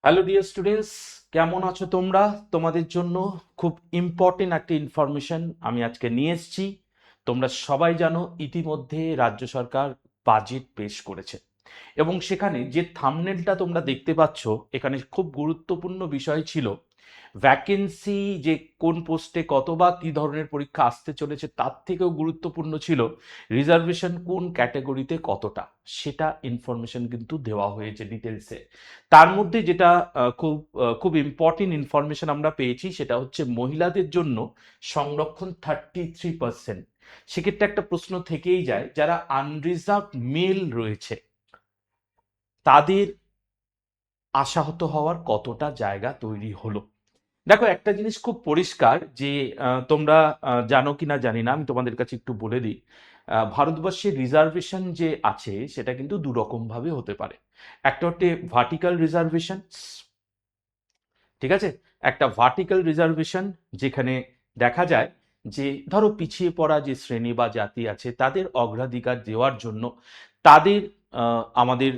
Hello dear students, কেমন আছো তোমরা? তোমাদের জন্য খুব ইম্পর্টেন্ট একটা ইনফরমেশন আমি আজকে নিয়ে এসেছি। তোমরা সবাই জানো ইতিমধ্যে রাজ্য সরকার বাজেট পেশ করেছে এবং সেখানে যে থাম্বনেলটা তোমরা দেখতে পাচ্ছ, এখানে খুব গুরুত্বপূর্ণ বিষয় ছিল ভ্যাকেন্সি, যে কোন পোস্টে কত বা কী ধরনের পরীক্ষা আসতে চলেছে, তার থেকেও গুরুত্বপূর্ণ ছিল রিজার্ভেশন কোন ক্যাটাগরিতে কতটা, সেটা ইনফরমেশন কিন্তু দেওয়া হয়েছে ডিটেলসে। তার মধ্যে যেটা খুব ইম্পর্টেন্ট ইনফরমেশন আমরা পেয়েছি, সেটা হচ্ছে মহিলাদের জন্য সংরক্ষণ 33%। সেক্ষেত্রে একটা প্রশ্ন থেকেই যায়, যারা আনরিজার্ভ মেল রয়েছে তাদের আশাহত হওয়ার কতটা জায়গা তৈরি হলো। দেখো, একটা জিনিস খুব পরিষ্কার যে তোমরা জানো কিনা জানি না, আমি তোমাদের কাছে একটু বলে দিই। ভারতবর্ষে রিজার্ভেশন যে আছে সেটা কিন্তু দু রকম ভাবে হতে পারে। একটা হচ্ছে ভার্টিক্যাল রিজার্ভেশন, ঠিক আছে? একটা ভার্টিক্যাল রিজার্ভেশন যেখানে দেখা যায় যে ধরো পিছিয়ে পড়া যে শ্রেণী বা জাতি আছে তাদের অগ্রাধিকার দেওয়ার জন্য, তাদের আমাদের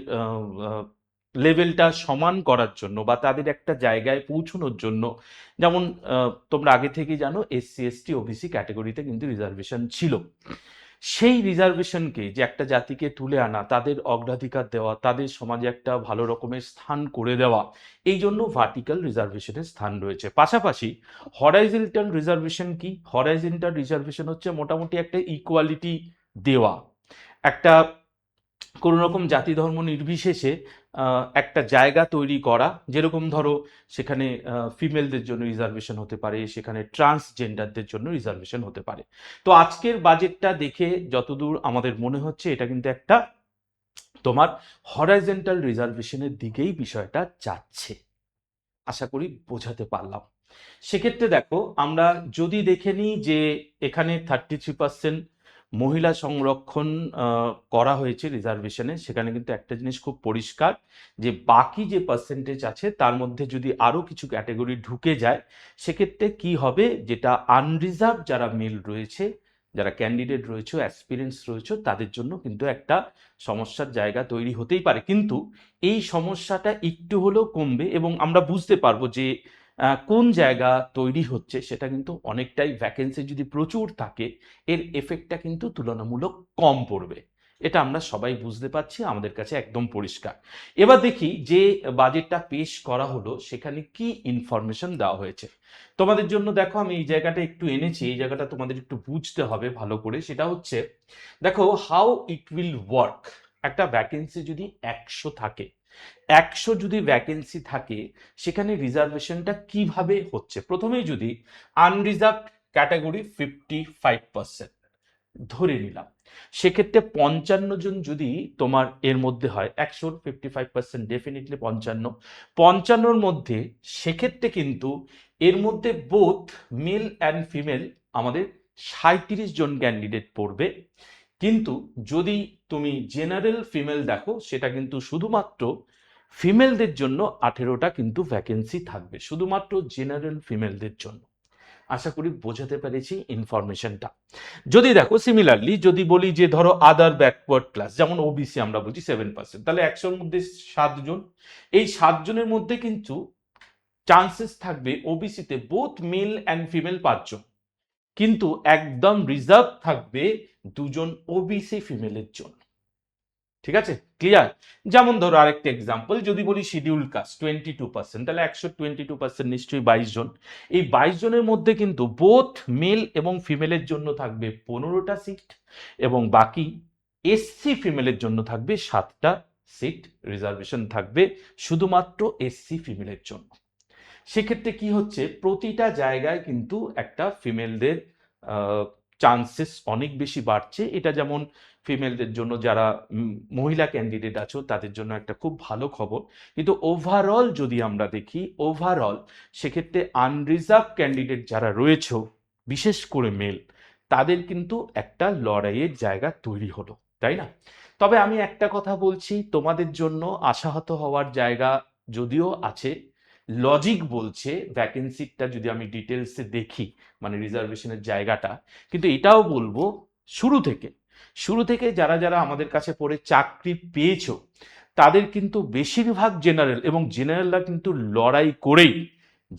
লেভেলটা সমান করার জন্য বা তাদের একটা জায়গায় পৌঁছানোর জন্য। যেমন তোমরা আগে থেকেই জানো এসসি এসটি ওবিসি ক্যাটাগরিতে কিন্তু রিজার্ভেশন ছিল। সেই রিজার্ভেশনকে, যে একটা জাতিকে তুলে আনা, তাদের অগ্রাধিকার দেওয়া, তাদের সমাজে একটা ভালো রকমের স্থান করে দেওয়া, এই জন্য ভার্টিক্যাল রিজার্ভেশনের স্থান রয়েছে। পাশাপাশি হরাইজন্টাল রিজার্ভেশন কি? হরাইজন্টাল রিজার্ভেশন হচ্ছে মোটামুটি একটা ইকুয়ালিটি দেওয়া, একটা কোনো রকম জাতি ধর্ম নির্বিশেষে একটা জায়গা তৈরি করা। যেরকম ধরো সেখানে ফিমেলদের জন্য রিজার্ভেশন হতে পারে, সেখানে ট্রান্সজেন্ডারদের জন্য রিজার্ভেশন হতে পারে। তো আজকের বাজেটটা দেখে যতদূর আমাদের মনে হচ্ছে, এটা কিন্তু একটা তোমার হরাইজন্টাল রিজার্ভেশনের দিকেই বিষয়টা যাচ্ছে। আশা করি বোঝাতে পারলাম। সেক্ষেত্রে দেখো, আমরা যদি দেখে নিই যে এখানে 33% মহিলা সংরক্ষণ করা হয়েছে রিজার্ভেশনে, সেখানে কিন্তু একটা জিনিস খুব পরিষ্কার, যে বাকি যে পার্সেন্টেজ আছে তার মধ্যে যদি আরও কিছু ক্যাটাগরি ঢুকে যায়, সেক্ষেত্রে কি হবে, যেটা আনরিজার্ভ যারা মেল রয়েছে, যারা ক্যান্ডিডেট রয়েছে, অ্যাসপিরেন্টস রয়েছে, তাদের জন্য কিন্তু একটা সমস্যার জায়গা তৈরি হতেই পারে। কিন্তু এই সমস্যাটা একটু হলেও কমবে এবং আমরা বুঝতে পারবো যে কোন জায়গা তৈরি হচ্ছে। সেটা কিন্তু অনেকটাই, ভ্যাকেন্সি যদি প্রচুর থাকে এর এফেক্টটা কিন্তু তুলনামূলক কম পড়বে। এটা আমরা সবাই বুঝতে পারছি, আমাদের কাছে একদম পরিষ্কার। এবার দেখি যে বাজেটটা পেশ করা হলো সেখানে কি ইনফরমেশন দেওয়া হয়েছে তোমাদের জন্য। দেখো, আমি এই জায়গাটা একটু এনেছি, এই জায়গাটা তোমাদের একটু বুঝতে হবে ভালো করে। সেটা হচ্ছে, দেখো, হাউ ইট উইল ওয়ার্ক। একটা ভ্যাকেন্সি যদি 100 থাকে, 100 যদি ভ্যাকেন্সি থাকে, সেখানে রিজার্ভেশনটা কিভাবে হচ্ছে। প্রথমেই যদি আনরিজার্ভ ক্যাটাগরি 55% ধরে নিলাম, সেক্ষেত্রে 55 জন যদি তোমার এর মধ্যে হয়, 100 55% ডেফিনেটলি 55, মধ্যে সেক্ষেত্রে কিন্তু এর মধ্যে বোথ মেল অ্যান্ড ফিমেল আমাদের 37 জন ক্যান্ডিডেট পড়বে। কিন্তু যদি তুমি জেনারেল ফিমেল দেখো, সেটা কিন্তু শুধুমাত্র ফিমেলদের জন্য 18টা কিন্তু ভ্যাকেন্সি থাকবে, শুধুমাত্র জেনারেল ফিমেলদের জন্য। আশা করি বোঝাতে পেরেছি ইনফরমেশনটা। যদি দেখো সিমিলারলি, যদি বলি যে ধরো আদার ব্যাকওয়ার্ড ক্লাস, যেমন ওবিসি আমরা বলছি 7%, তাহলে 100-র মধ্যে 7 জন। এই 7 জনের মধ্যে কিন্তু চান্সেস থাকবে ওবিসিতে বোথ মেল অ্যান্ড ফিমেল 5 জন, কিন্তু একদম রিজার্ভ থাকবে 2 জন ওবিসি ফিমেলের জন্য। ঠিক আছে, ক্লিয়ার? যেমন ধরো আরেকটা এক্সাম্পল যদি বলি শিডিউল কাস্ট 22%, তাহলে 122% নিশ্চয়ই 22 জন। এই 22 জনের মধ্যে কিন্তু বোথ মেল এবং ফিমেলের জন্য থাকবে 15টা সিট, এবং বাকি এসসি ফিমেলের জন্য থাকবে 7টা সিট। রিজার্ভেশন থাকবে শুধুমাত্র এসসি ফিমেলের জন্য। সেক্ষেত্রে কি হচ্ছে, প্রতিটা জায়গায় কিন্তু একটা ফিমেলদের চান্সেস অনেক বেশি বাড়ছে। এটা যেমন ফিমেলদের জন্য, যারা মহিলা ক্যান্ডিডেট আছো তাদের জন্য একটা খুব ভালো খবর। কিন্তু ওভারঅল যদি আমরা দেখি, ওভারঅল সেক্ষেত্রে আনরিজার্ভ ক্যান্ডিডেট যারা রয়েছে, বিশেষ করে মেল, তাদের কিন্তু একটা লড়াইয়ের জায়গা তৈরি হলো, তাই না? তবে আমি একটা কথা বলছি, তোমাদের জন্য আশাহত হওয়ার জায়গা যদিও আছে। লজিক বলছে, ভ্যাকেন্সিটা যদি আমি ডিটেলসে দেখি, মানে রিজার্ভেশনের জায়গাটা, কিন্তু এটাও বলবো শুরু থেকে যারা যারা আমাদের কাছে পড়ে চাকরি পেয়েছো, তাদের কিন্তু বেশিরভাগ জেনারেল, এবং জেনারেলরা কিন্তু লড়াই করেই,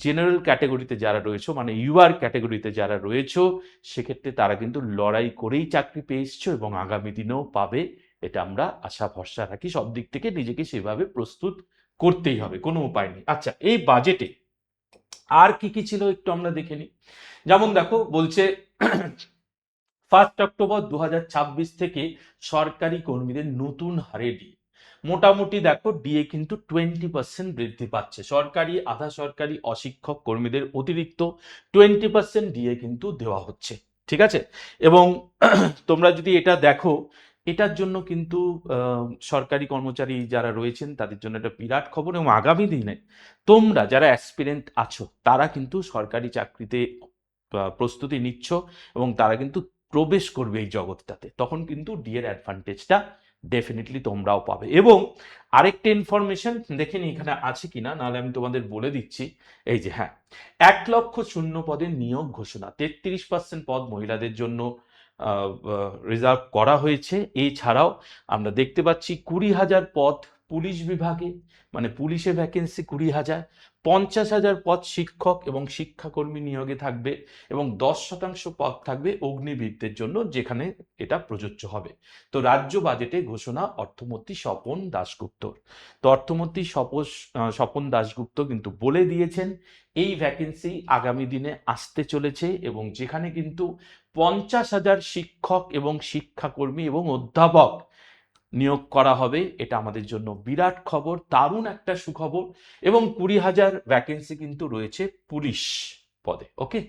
জেনারেল ক্যাটাগরিতে যারা রয়েছে মানে ইউআর ক্যাটাগরিতে যারা রয়েছে, সেক্ষেত্রে তারা কিন্তু লড়াই করেই চাকরি পেয়ে এসছো এবং আগামী দিনেও পাবে, এটা আমরা আশা ভরসা রাখি। সব দিক থেকে নিজেকে সেভাবে প্রস্তুত করতেই হবে, কোনো উপায় নেই। আচ্ছা, এই বাজেটে আর কি কি ছিল একটু আমরা দেখে নিই। যেমন দেখো বলছে 1 অক্টোবর 2026 থেকে সরকারি কর্মীদের নতুন হারে ডিএ, মোটামুটি দেখো ডিএ কিন্তু 20% বৃদ্ধি পাচ্ছে। সরকারি, আধা সরকারি, অশিক্ষক কর্মীদের অতিরিক্ত 20% ডিএ কিন্তু দেওয়া হচ্ছে, ঠিক আছে। এবং তোমরা যদি এটা দেখো, এটার জন্য কিন্তু সরকারি কর্মচারী যারা রয়েছেন তাদের জন্য একটা বিরাট খবর। এবং আগামী দিনে তোমরা যারা অ্যাসপিরেন্ট আছো তারা কিন্তু সরকারি চাকরিতে প্রস্তুতি নিচ্ছ এবং তারা কিন্তু প্রবেশ করবে এই জগৎটাতে, তখন কিন্তু ডিএর অ্যাডভান্টেজটা ডেফিনেটলি তোমরাও পাবে। এবং আরেকটা ইনফরমেশন দেখে নি এখানে আছে কিনা, নাহলে আমি তোমাদের বলে দিচ্ছি। এই যে হ্যাঁ, 1 লক্ষ শূন্য পদের নিয়োগ ঘোষণা, 33% পদ মহিলাদের জন্য রিজার্ভ করা হয়েছে। এছাড়াও আমরা দেখতে পাচ্ছি 20,000 পদ পুলিশ বিভাগে, মানে পুলিশে ভ্যাকেন্সি 20,000, 50,000 পদ শিক্ষক এবং শিক্ষাকর্মী নিয়োগে থাকবে, এবং 10% পদ থাকবে অগ্নিবীরদের জন্য, যেখানে এটা প্রযোজ্য হবে। তো রাজ্য বাজেটে ঘোষণা অর্থমন্ত্রী স্বপন দাশগুপ্তর। তো অর্থমন্ত্রী স্বপন দাশগুপ্ত কিন্তু বলে দিয়েছেন এই ভ্যাকেন্সি আগামী দিনে আসতে চলেছে, এবং যেখানে কিন্তু 50,000 শিক্ষক এবং শিক্ষাকর্মী এবং অধ্যাপক নিয়োগ করা হবে। এটা আমাদের জন্য বিরাট খবর, দারুণ একটা সুখবর। এবং 20,000 ভ্যাকেন্সি কিন্তু রয়েছে পুলিশ পদে। ওকে,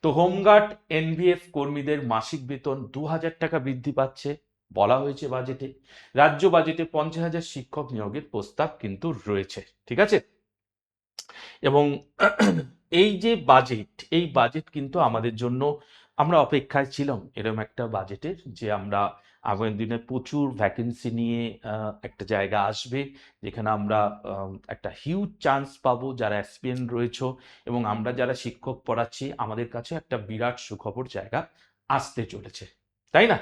তো হোমগার্ড, এনভিএফ কর্মীদের মাসিক বেতন 2,000 টাকা বৃদ্ধি পাচ্ছে বলা হয়েছে বাজেটে। রাজ্য বাজেটে 50,000 শিক্ষক নিয়োগের প্রস্তাব কিন্তু রয়েছে, ঠিক আছে। এবং এই যে বাজেট, এই বাজেট কিন্তু আমাদের জন্য, আমরা অপেক্ষায় ছিলাম এরকম একটা বাজেটের, যে আমরা আগামী দিনে প্রচুর ভ্যাকেন্সি নিয়ে একটা জায়গা আসবে, যেখানে আমরা একটা হিউজ চান্স পাবো যারা অ্যাসপিরেন্ট রয়েছে, এবং আমরা যারা শিক্ষক পড়াচ্ছি আমাদের কাছে একটা বিরাট সুখবর জায়গা আসতে চলেছে, তাই না?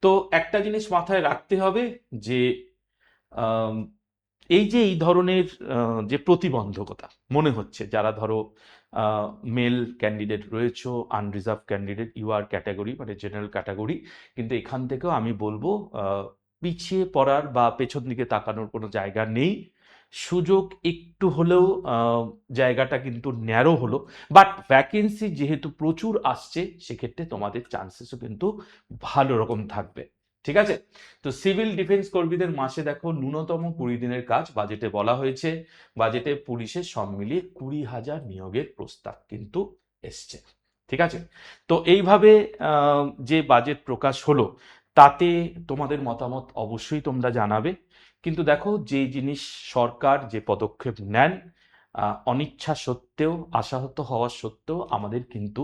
তো একটা জিনিস মাথায় রাখতে হবে যে আম, এই যে এই ধরনের যে প্রতিবন্ধকতা মনে হচ্ছে, যারা ধরো মেল ক্যান্ডিডেট রয়েছে, আনরিজার্ভ ক্যান্ডিডেট, ইউআর ক্যাটাগরি মানে জেনারেল ক্যাটাগরি, কিন্তু এখান থেকেও আমি বলবো পিছিয়ে পড়ার বা পেছন দিকে তাকানোর কোনো জায়গা নেই। সুযোগ একটু হলেও জায়গাটা কিন্তু ন্যারো হলো, বাট ভ্যাকেন্সি যেহেতু প্রচুর আসছে, সেক্ষেত্রে তোমাদের চান্সেসও কিন্তু ভালো রকম থাকবে, ঠিক আছে। তো সিভিল ডিফেন্স কর্মীদের মাসে দেখো ন্যূনতম 20 দিনের কাজ বাজেটে বলা হয়েছে। বাজেটে পুলিশের সব মিলিয়ে 20,000 নিয়োগের প্রস্তাব কিন্তু এসছে, ঠিক আছে। তো এইভাবে যে বাজেট প্রকাশ হলো, তাতে তোমাদের মতামত অবশ্যই তোমরা জানাবে। কিন্তু দেখো, যে জিনিস সরকার যে পদক্ষেপ নেন, অনিচ্ছা সত্ত্বেও, আশাহত হওয়া সত্ত্বেও আমাদের কিন্তু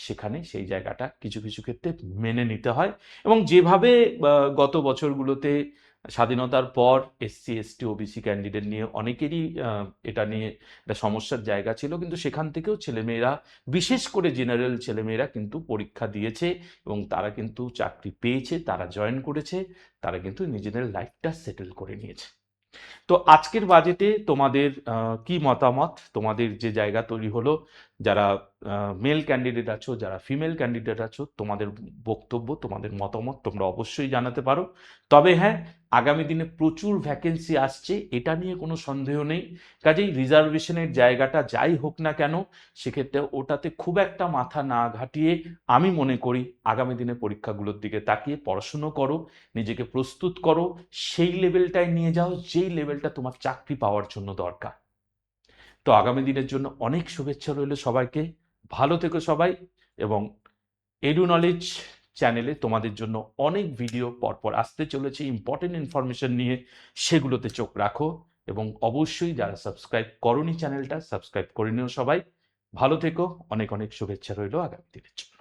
সেখানে সেই জায়গাটা কিছু কিছু ক্ষেত্রে মেনে নিতে হয়। এবং যেভাবে গত বছরগুলোতে স্বাধীনতার পর এসসি এসটি ওবিসি ক্যান্ডিডেট নিয়ে অনেকেরই এটা নিয়ে একটা সমস্যার জায়গা ছিল, কিন্তু সেখান থেকেও ছেলেমেয়েরা, বিশেষ করে জেনারেল ছেলেমেয়েরা কিন্তু পরীক্ষা দিয়েছে এবং তারা কিন্তু চাকরি পেয়েছে, তারা জয়েন করেছে, তারা কিন্তু নিজেদের লাইফটা সেটেল করে নিয়েছে। তো আজকের বাজেটে তোমাদের কি মতামত, তোমাদের যে জায়গা তৈরি হলো, যারা মেল ক্যান্ডিডেট আছো, যারা ফিমেল ক্যান্ডিডেট আছো, তোমাদের বক্তব্য, তোমাদের মতামত তোমরা অবশ্যই জানাতে পারো। তবে হ্যাঁ, আগামী দিনে প্রচুর ভ্যাকেন্সি আসছে, এটা নিয়ে কোনো সন্দেহ নেই। কাজেই রিজার্ভেশনের জায়গাটা যাই হোক না কেন, সেক্ষেত্রে ওটাতে খুব একটা মাথা না ঘাটিয়ে আমি মনে করি আগামী দিনে পরীক্ষাগুলোর দিকে তাকিয়ে পড়াশুনো করো, নিজেকে প্রস্তুত করো, সেই লেভেলটায় নিয়ে যাও যেই লেভেলটা তোমার চাকরি পাওয়ার জন্য দরকার। তো আগামী দিনের জন্য অনেক শুভেচ্ছা রইল সবাইকে, ভালো থেকো সবাই। এবং এডু নলেজ চ্যানেলে তোমাদের জন্য অনেক ভিডিও পরপর আসতে চলেছে ইম্পর্টেন্ট ইনফরমেশন নিয়ে, সেগুলোতে চোখ রাখো। এবং অবশ্যই যারা সাবস্ক্রাইব করোনি চ্যানেলটা, সাবস্ক্রাইব করে নিও সবাই। ভালো থেকো, অনেক অনেক শুভেচ্ছা রইল আগামী দিনের জন্য।